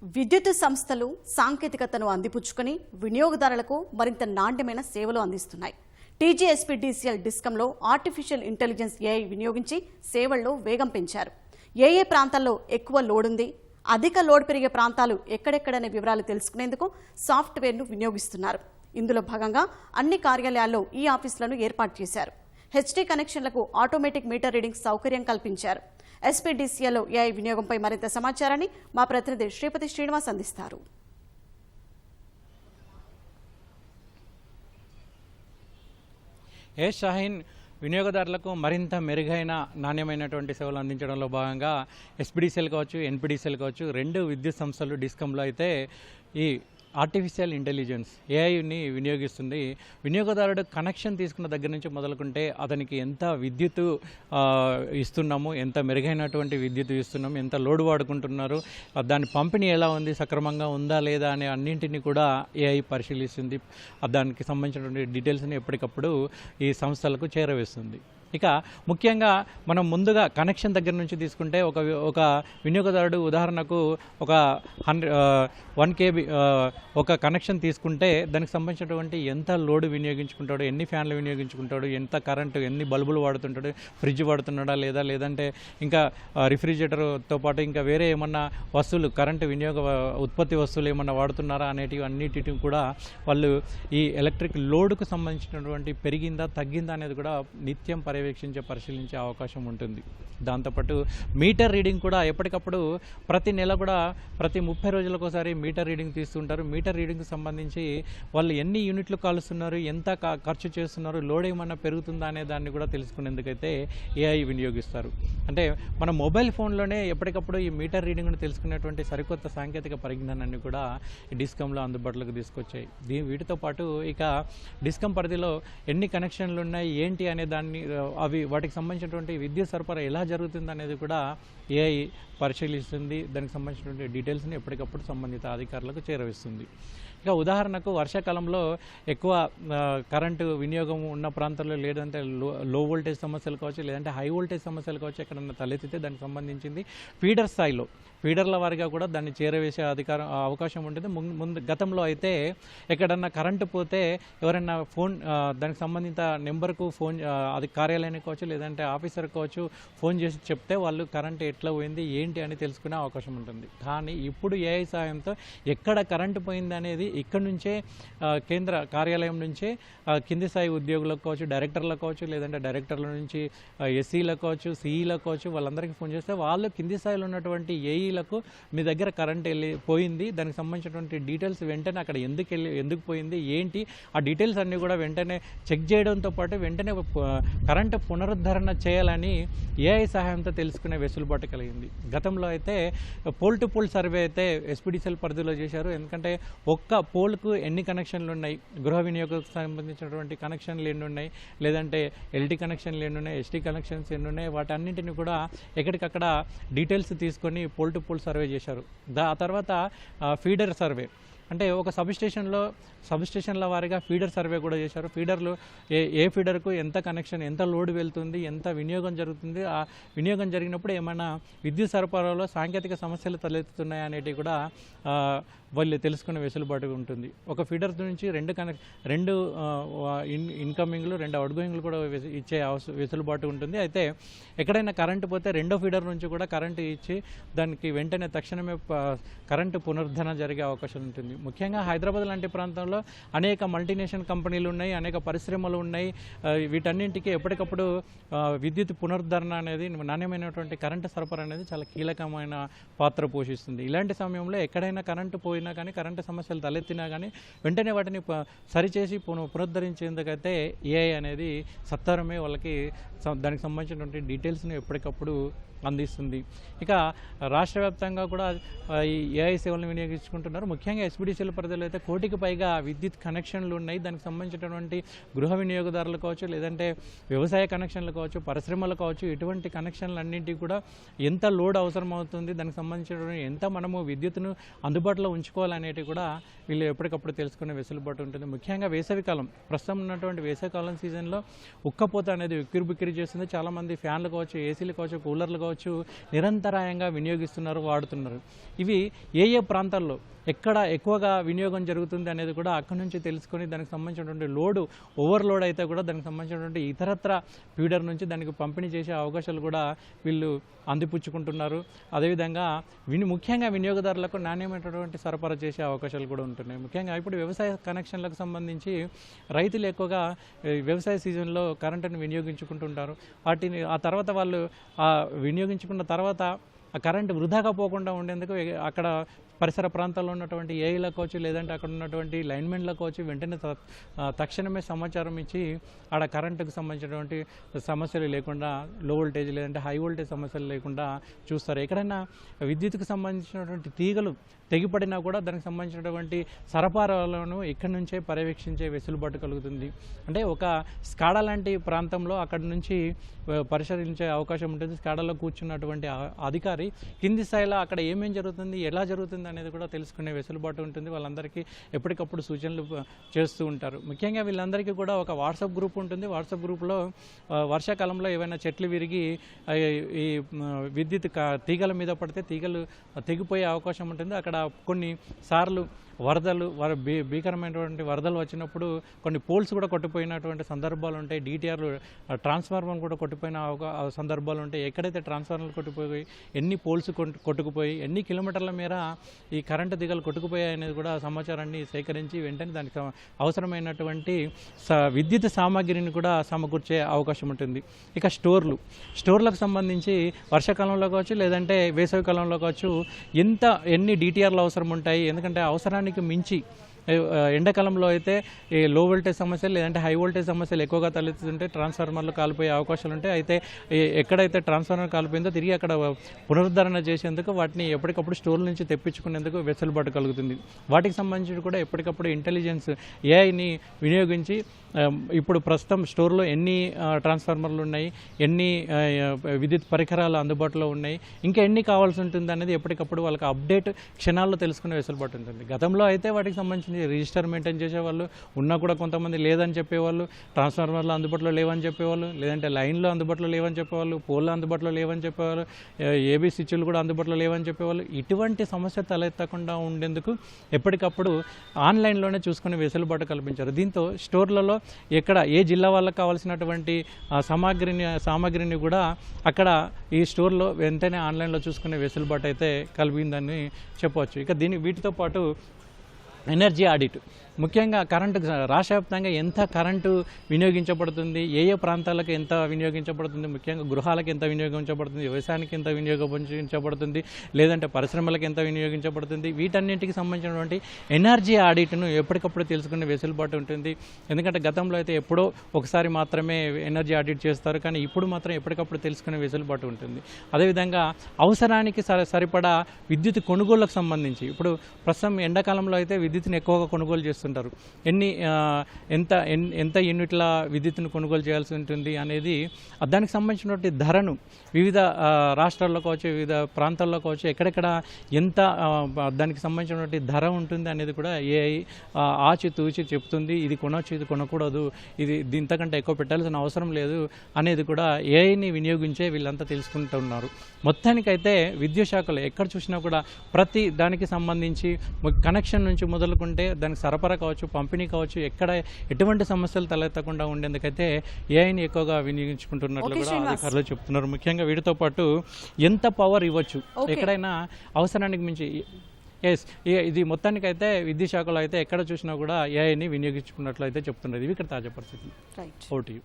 విద్యుత్ సంస్థలు సాంకేతికతను అందిపుచ్చుకొని వినియోగదారులకు మరింత నాణ్యమైన సేవలు అందిస్తున్నాయి. టీజీఎస్పీడీసీఎల్ డిస్కంలో ఆర్టిఫిషియల్ ఇంటెలిజెన్స్ ఏఐ వినియోగించి సేవల్లో వేగం పెంచారు. ఏ ప్రాంతాల్లో ఎక్కువ లోడ్ ఉంది, అధిక లోడ్ పెరిగే ప్రాంతాలు ఎక్కడెక్కడనే వివరాలు తెలుసుకునేందుకు సాఫ్ట్వేర్ను వినియోగిస్తున్నారు. ఇందులో భాగంగా అన్ని కార్యాలయాల్లో ఈ ఆఫీసులను ఏర్పాటు చేశారు. హెచ్డీ కనెక్షన్లకు ఆటోమేటిక్ మీటర్ రీడింగ్ సౌకర్యం కల్పించారు. ఎస్పీడీసీఎల్లో ఏఐ వినియోగంపై మరింత సమాచారాన్ని మా ప్రతినిధి శ్రీపతి శ్రీనివాస్ అందిస్తారు. షాహీన్ వినియోగదారులకు మరింత మెరుగైన నాణ్యమైనటువంటి సేవలు అందించడంలో భాగంగా ఎస్పీడీసీఎల్ కావచ్చు, ఎన్పీడీసీఎల్ కావచ్చు, రెండు విద్యుత్ సంస్థలు డిస్కంలో అయితే ఈ ఆర్టిఫిషియల్ ఇంటెలిజెన్స్ ఏఐని వినియోగిస్తుంది. వినియోగదారుడు కనెక్షన్ తీసుకున్న దగ్గర నుంచి మొదలుకుంటే అతనికి ఎంత విద్యుత్ ఇస్తున్నాము, ఎంత మెరుగైనటువంటి విద్యుత్ ఇస్తున్నాము, ఎంత లోడ్ వాడుకుంటున్నారు, దాని పంపిణీ ఎలా ఉంది, సక్రమంగా ఉందా లేదా అనే అన్నింటినీ కూడా ఏఐ పరిశీలిస్తుంది. దానికి సంబంధించినటువంటి డీటెయిల్స్ని ఎప్పటికప్పుడు ఈ సంస్థలకు చేరవేస్తుంది. ఇక ముఖ్యంగా మనం ముందుగా కనెక్షన్ దగ్గర నుంచి తీసుకుంటే ఒక వినియోగదారుడు ఉదాహరణకు ఒక 1 KB ఒక కనెక్షన్ తీసుకుంటే దానికి సంబంధించినటువంటి ఎంత లోడ్ వినియోగించుకుంటాడు, ఎన్ని ఫ్యాన్లు వినియోగించుకుంటాడు, ఎంత కరెంటు, ఎన్ని బల్బులు వాడుతుంటాడు, ఫ్రిడ్జ్ వాడుతున్నాడా లేదా, లేదంటే ఇంకా రిఫ్రిజిరేటర్తో పాటు ఇంకా వేరే ఏమన్నా వస్తువులు కరెంటు వినియోగ ఉత్పత్తి వస్తువులు ఏమన్నా వాడుతున్నారా అనేటివి అన్నిటిని కూడా వాళ్ళు ఈ ఎలక్ట్రిక్ లోడ్కు సంబంధించినటువంటి పెరిగిందా తగ్గిందా అనేది కూడా నిత్యం పరిశీలించే అవకాశం ఉంటుంది. దాంతోపాటు మీటర్ రీడింగ్ కూడా ఎప్పటికప్పుడు ప్రతి నెల కూడా ప్రతి 30 రోజులకు ఒకసారి మీటర్ రీడింగ్ తీస్తుంటారు. మీటర్ రీడింగ్కి సంబంధించి వాళ్ళు ఎన్ని యూనిట్లు కాలుస్తున్నారు, ఎంత ఖర్చు చేస్తున్నారు, లోడ్ ఏమన్నా పెరుగుతుందా అనే దాన్ని కూడా తెలుసుకునేందుకైతే ఏఐ వినియోగిస్తారు. అంటే మన మొబైల్ ఫోన్లోనే ఎప్పటికప్పుడు ఈ మీటర్ రీడింగ్ను తెలుసుకునేటువంటి సరికొత్త సాంకేతిక పరిజ్ఞానాన్ని కూడా ఈ డిస్కంలో అందుబాటులోకి తీసుకొచ్చాయి. వీటితో పాటు ఇక డిస్కం పరిధిలో ఎన్ని కనెక్షన్లు ఉన్నాయి, ఏంటి అనే దాన్ని వాటికి సంబంధించినటువంటి విద్యుత్ సరఫరా ఎలా జరుగుతుంది అనేది కూడా ఏఐ పరిశీలిస్తుంది. దానికి సంబంధించినటువంటి డీటెయిల్స్ని ఎప్పటికప్పుడు సంబంధిత అధికారులకు చేరవేస్తుంది. ఇక ఉదాహరణకు వర్షాకాలంలో ఎక్కువ కరెంటు వినియోగం ఉన్న ప్రాంతాల్లో లేదంటే లో వోల్టేజ్ సమస్యలు కావచ్చు, లేదంటే హై వోల్టేజ్ సమస్యలు కావచ్చు ఎక్కడన్నా తలెత్తితే దానికి సంబంధించింది ఫీడర్ స్థాయిలో ఫీడర్ల వారిగా కూడా దాన్ని చేరవేసే అవకాశం ఉంటుంది. గతంలో అయితే ఎక్కడన్నా కరెంటు పోతే ఎవరైనా ఫోన్ దానికి సంబంధిత నెంబర్కు ఫోన్, అది కార్యాలయానికి కావచ్చు లేదంటే ఆఫీసర్ కావచ్చు, ఫోన్ చేసి చెప్తే వాళ్ళు కరెంటు ఎట్లా పోయింది ఏంటి అని తెలుసుకునే అవకాశం ఉంటుంది. కానీ ఇప్పుడు ఏఐ సాయంతో ఎక్కడ కరెంటు పోయింది అనేది ఇక్కడ నుంచే కేంద్ర కార్యాలయం నుంచే కింది స్థాయి ఉద్యోగులకు కావచ్చు, డైరెక్టర్లకు కావచ్చు, లేదంటే డైరెక్టర్ల నుంచి ఎస్సీలకు కావచ్చు, సిఈలకు కావచ్చు, వాళ్ళందరికీ ఫోన్ చేస్తే వాళ్ళు కింది స్థాయిలో ఉన్నటువంటి ఏఈలకు మీ దగ్గర కరెంట్ పోయింది, దానికి సంబంధించినటువంటి డీటెయిల్స్ వెంటనే అక్కడ ఎందుకు పోయింది ఏంటి ఆ డీటెయిల్స్ అన్నీ కూడా వెంటనే చెక్ చేయడంతో పాటు వెంటనే కరెంటు పునరుద్ధరణ చేయాలని ఏఐ సహాయంతో తెలుసుకునే వెసులుబాటు కలిగింది. గతంలో అయితే పోల్ టు పోల్ సర్వే అయితే ఎస్పీడీసీఎల్ పరిధిలో చేశారు. ఎందుకంటే ఒక్క పోల్కు ఎన్ని కనెక్షన్లు ఉన్నాయి, గృహ వినియోగకు సంబంధించినటువంటి కనెక్షన్లు ఎన్ని ఉన్నాయి, లేదంటే ఎల్టీ కనెక్షన్లు ఎన్ని ఉన్నాయి, ఎస్టీ కనెక్షన్స్ ఎన్ని ఉన్నాయి, వాటన్నింటిని కూడా ఎక్కడికక్కడ డీటెయిల్స్ తీసుకొని పోల్ టు పోల్ సర్వే చేశారు. ఆ తర్వాత ఫీడర్ సర్వే అంటే ఒక సబ్స్టేషన్ల వారిగా ఫీడర్ సర్వే కూడా చేశారు. ఫీడర్లు ఏ ఫీడర్కు ఎంత కనెక్షన్, ఎంత లోడ్ వెళ్తుంది, ఎంత వినియోగం జరుగుతుంది, ఆ వినియోగం జరిగినప్పుడు ఏమైనా విద్యుత్ సరఫరాలో సాంకేతిక సమస్యలు తలెత్తుతున్నాయి అనేటివి కూడా వాళ్ళు తెలుసుకునే వెసులుబాటు ఉంటుంది. ఒక ఫీడర్ నుంచి రెండు ఇన్కమింగ్లు, 2 అవుట్గోయింగ్లు కూడా ఇచ్చే వెసులుబాటు ఉంటుంది. అయితే ఎక్కడైనా కరెంటు పోతే రెండో ఫీడర్ నుంచి కూడా కరెంటు ఇచ్చి దానికి వెంటనే తక్షణమే కరెంటు పునరుద్ధరణ జరిగే అవకాశం ఉంటుంది. ముఖ్యంగా హైదరాబాద్ లాంటి ప్రాంతంలో అనేక మల్టీనేషనల్ కంపెనీలు ఉన్నాయి, అనేక పరిశ్రమలు ఉన్నాయి. వీటన్నింటికి ఎప్పటికప్పుడు విద్యుత్ పునరుద్ధరణ అనేది, నాణ్యమైనటువంటి కరెంటు సరఫరా అనేది చాలా కీలకమైన పాత్ర పోషిస్తుంది. ఇలాంటి సమయంలో ఎక్కడైనా కరెంటు పోయినా కానీ, కరెంటు సమస్యలు తలెత్తినా కానీ వెంటనే వాటిని సరిచేసి పునరుద్ధరించేందుకైతే ఏఐ అనేది సత్వరమే వాళ్ళకి దానికి సంబంధించినటువంటి డీటెయిల్స్ని ఎప్పటికప్పుడు అందిస్తుంది. ఇక రాష్ట్ర వ్యాప్తంగా కూడా ఈ ఏఐ సేవలను వినియోగించుకుంటున్నారు. ముఖ్యంగా ఎస్పీడీసీఎల్ పరిధిలో అయితే 1 కోటికి పైగా విద్యుత్ కనెక్షన్లు ఉన్నాయి. దానికి సంబంధించినటువంటి గృహ వినియోగదారులు కావచ్చు, లేదంటే వ్యవసాయ కనెక్షన్లు కావచ్చు, పరిశ్రమలు కావచ్చు, ఇటువంటి కనెక్షన్లు అన్నింటికి కూడా ఎంత లోడ్ అవసరం అవుతుంది, దానికి సంబంధించినటువంటి ఎంత మనము విద్యుత్తును అందుబాటులో ఉంచుకోవాలనేటివి కూడా వీళ్ళు ఎప్పటికప్పుడు తెలుసుకునే వెసులుబాటు ఉంటుంది. ముఖ్యంగా వేసవికాలం, ప్రస్తుతం ఉన్నటువంటి వేసవికాలం సీజన్లో ఉక్కపోత అనేది ఉక్కిరిబిక్కిరి చేస్తుంది. చాలామంది ఫ్యాన్లు కావచ్చు, ఏసీలు కావచ్చు, కూలర్లు కావచ్చు నిరంతరాయంగా వినియోగిస్తున్నారు, వాడుతున్నారు. ఇవి ఏ ఏ ప్రాంతాల్లో ఎక్కడ ఎక్కువగా వినియోగం జరుగుతుంది అనేది కూడా అక్కడి నుంచి తెలుసుకొని దానికి సంబంధించినటువంటి లోడు ఓవర్లోడ్ అయితే కూడా దానికి సంబంధించినటువంటి ఇతరత్ర ఫీడర్ నుంచి దానికి పంపిణీ చేసే అవకాశాలు కూడా వీళ్ళు అందిపుచ్చుకుంటున్నారు. అదేవిధంగా ముఖ్యంగా వినియోగదారులకు నాణ్యమైనటువంటి సరఫరా చేసే అవకాశాలు కూడా ఉంటున్నాయి. ముఖ్యంగా ఇప్పుడు వ్యవసాయ కనెక్షన్లకు సంబంధించి రైతులు ఎక్కువగా వ్యవసాయ సీజన్లో కరెంటును వినియోగించుకుంటుంటారు. వాటిని ఆ తర్వాత వాళ్ళు వినియోగించుకున్న తర్వాత ఆ కరెంటు వృధాగా పోకుండా ఉండేందుకు అక్కడ పరిసర ప్రాంతాల్లో ఉన్నటువంటి ఏఐలకు కావచ్చు, లేదంటే అక్కడ ఉన్నటువంటి లైన్మెన్లకు కావచ్చు వెంటనే తక్షణమే సమాచారం ఇచ్చి ఆడ కరెంటుకు సంబంధించినటువంటి సమస్యలు లేకుండా, లో వోల్టేజ్ లేదంటే హై వోల్టేజ్ సమస్యలు లేకుండా చూస్తారు. ఎక్కడైనా విద్యుత్కు సంబంధించినటువంటి తీగలు తెగిపడినా కూడా దానికి సంబంధించినటువంటి సరఫరాలను ఇక్కడి నుంచే పర్యవేక్షించే వెసులుబాటు కలుగుతుంది. అంటే ఒక స్కాడా లాంటి ప్రాంతంలో అక్కడి నుంచి పరిశీలించే అవకాశం ఉంటుంది. స్కాడాలో కూర్చున్నటువంటి అధికారి కింది స్థాయిలో అక్కడ ఏమేం జరుగుతుంది, ఎలా జరుగుతుంది అనేది కూడా తెలుసుకునే వెసులుబాటు ఉంటుంది. వాళ్ళందరికీ ఎప్పటికప్పుడు సూచనలు చేస్తూ ఉంటారు. ముఖ్యంగా వీళ్ళందరికీ కూడా ఒక వాట్సాప్ గ్రూప్ ఉంటుంది. వాట్సాప్ గ్రూప్లో వర్షాకాలంలో ఏవైనా చెట్లు విరిగి ఈ విద్యుత్ తీగల మీద పడితే తీగలు తెగిపోయే అవకాశం ఉంటుంది. అక్కడ కొన్ని సార్లు వరదలు భీకరమైనటువంటి వరదలు వచ్చినప్పుడు కొన్ని పోల్స్ కూడా కొట్టిపోయినటువంటి సందర్భాలు ఉంటాయి. డిటిఆర్లు ట్రాన్స్ఫార్మర్ కూడా కొట్టిపోయిన సందర్భాలు ఉంటాయి. ఎక్కడైతే ట్రాన్స్ఫార్మర్లు కొట్టిపోయి ఎన్ని పోల్స్ కొట్టుకుపోయి ఎన్ని కిలోమీటర్ల మేర ఈ కరెంటు తీగలు కొట్టుకుపోయాయి అనేది కూడా సమాచారాన్ని సేకరించి వెంటనే దానికి అవసరమైనటువంటి విద్యుత్ సామాగ్రిని కూడా సమకూర్చే అవకాశం ఉంటుంది. ఇక స్టోర్లకు సంబంధించి వర్షాకాలంలో కావచ్చు, లేదంటే వేసవి కాలంలో కావచ్చు ఎన్ని డిటిఆర్లు అవసరం ఉంటాయి. ఎందుకంటే అవసరానికి మించి ఎండాకాలంలో అయితే ఈ లో వోల్టేజ్ సమస్యలు లేదంటే హై వోల్టేజ్ సమస్యలు ఎక్కువగా తలెత్తుతుంటే ట్రాన్స్ఫార్మర్లు కాలిపోయే అవకాశాలు ఉంటాయి. అయితే ఎక్కడైతే ట్రాన్స్ఫార్మర్ కాలిపోయిందో తిరిగి అక్కడ పునరుద్ధరణ చేసేందుకు వాటిని ఎప్పటికప్పుడు స్టోర్ నుంచి తెప్పించుకునేందుకు వెసులుబాటు కలుగుతుంది. వాటికి సంబంధించి కూడా ఎప్పటికప్పుడు ఇంటెలిజెన్స్ ఏఐని వినియోగించి ఇప్పుడు ప్రస్తుతం స్టోర్లో ఎన్ని ట్రాన్స్ఫార్మర్లు ఉన్నాయి, ఎన్ని విద్యుత్ పరికరాలు అందుబాటులో ఉన్నాయి, ఇంకా ఎన్ని కావాల్సి ఉంటుంది అనేది ఎప్పటికప్పుడు వాళ్ళకి అప్డేట్ క్షణాల్లో తెలుసుకునే వెసులుబాటు ఉంటుంది. గతంలో అయితే వాటికి సంబంధించి రిజిస్టర్ మెయింటైన్ చేసేవాళ్ళు, ఉన్నా కూడా కొంతమంది లేదని చెప్పేవాళ్ళు, ట్రాన్స్ఫార్మర్లు అందుబాటులో లేవని చెప్పేవాళ్ళు, లేదంటే లైన్లో అందుబాటులో లేవని చెప్పేవాళ్ళు, పోల్లో అందుబాటులో లేవని చెప్పేవాళ్ళు, ఏబీ స్విచ్లు కూడా అందుబాటులో లేవని చెప్పేవాళ్ళు. ఇటువంటి సమస్య తలెత్తకుండా ఉండేందుకు ఎప్పటికప్పుడు ఆన్లైన్లోనే చూసుకునే వెసులుబాటు కల్పించారు. దీంతో స్టోర్లలో ఎక్కడ ఏ జిల్లా వాళ్ళకి కావాల్సినటువంటి సామాగ్రిని కూడా అక్కడ ఈ స్టోర్లో వెంటనే ఆన్లైన్లో చూసుకునే వెసులుబాటు అయితే కలిగిందని చెప్పవచ్చు. ఇక వీటితో పాటు ఎనర్జీ ఆడిట్, ముఖ్యంగా కరెంటు రాష్ట్ర వ్యాప్తంగా ఎంత కరెంటు వినియోగించబడుతుంది, ఏ ఏ ప్రాంతాలకు ఎంత వినియోగించబడుతుంది, ముఖ్యంగా గృహాలకు ఎంత వినియోగించబడుతుంది, వ్యవసాయానికి ఎంత వినియోగించబడుతుంది, లేదంటే పరిశ్రమలకు ఎంత వినియోగించబడుతుంది, వీటన్నింటికి సంబంధించినటువంటి ఎనర్జీ ఆడిట్ను ఎప్పటికప్పుడు తెలుసుకునే వెసులుబాటు ఉంటుంది. ఎందుకంటే గతంలో అయితే ఎప్పుడో ఒకసారి మాత్రమే ఎనర్జీ ఆడిట్ చేస్తారు, కానీ ఇప్పుడు మాత్రం ఎప్పటికప్పుడు తెలుసుకునే వెసులుబాటు ఉంటుంది. అదేవిధంగా అవసరానికి సరిపడా విద్యుత్ కొనుగోళ్లకు సంబంధించి ఇప్పుడు ప్రస్తుతం ఎండాకాలంలో అయితే విద్యుత్తుని ఎక్కువగా కొనుగోలు చేస్తుంటారు. ఎంత యూనిట్ల విద్యుత్తును కొనుగోలు చేయాల్సి ఉంటుంది అనేది దానికి సంబంధించినటువంటి ధరను వివిధ రాష్ట్రాల్లో కావచ్చు, వివిధ ప్రాంతాల్లో కావచ్చు, ఎక్కడెక్కడ ఎంత దానికి సంబంధించినటువంటి ధర ఉంటుంది అనేది కూడా ఏఐ ఆచితూచి చెప్తుంది. ఇది కొనవచ్చు, ఇది కొనకూడదు, ఇది ఇంతకంటే ఎక్కువ పెట్టాల్సిన అవసరం లేదు అనేది కూడా ఏఐని వినియోగించే వీళ్ళంతా తెలుసుకుంటున్నారు. మొత్తానికైతే విద్యుత్ శాఖలో ఎక్కడ చూసినా కూడా ప్రతి దానికి సంబంధించి కనెక్షన్ నుంచి మొదలుకుంటే దానికి సరఫరా కావచ్చు, పంపిణీ కావచ్చు, ఎక్కడ ఎటువంటి సమస్యలు తలెత్తకుండా ఉండేందుకైతే ఏఐని ఎక్కువగా వినియోగించుకుంటున్నట్లు కూడా అధికారులు చెప్తున్నారు. ముఖ్యంగా వీటితో పాటు ఎంత పవర్ ఇవ్వచ్చు, ఎక్కడైనా అవసరానికి మించి ఇది మొత్తానికైతే విద్యుత్ శాఖలో అయితే ఎక్కడ చూసినా కూడా ఏఐని వినియోగించుకున్నట్లు అయితే చెప్తున్నది. ఇవి ఇక్కడ తాజా పరిస్థితి. ఓటీయూ.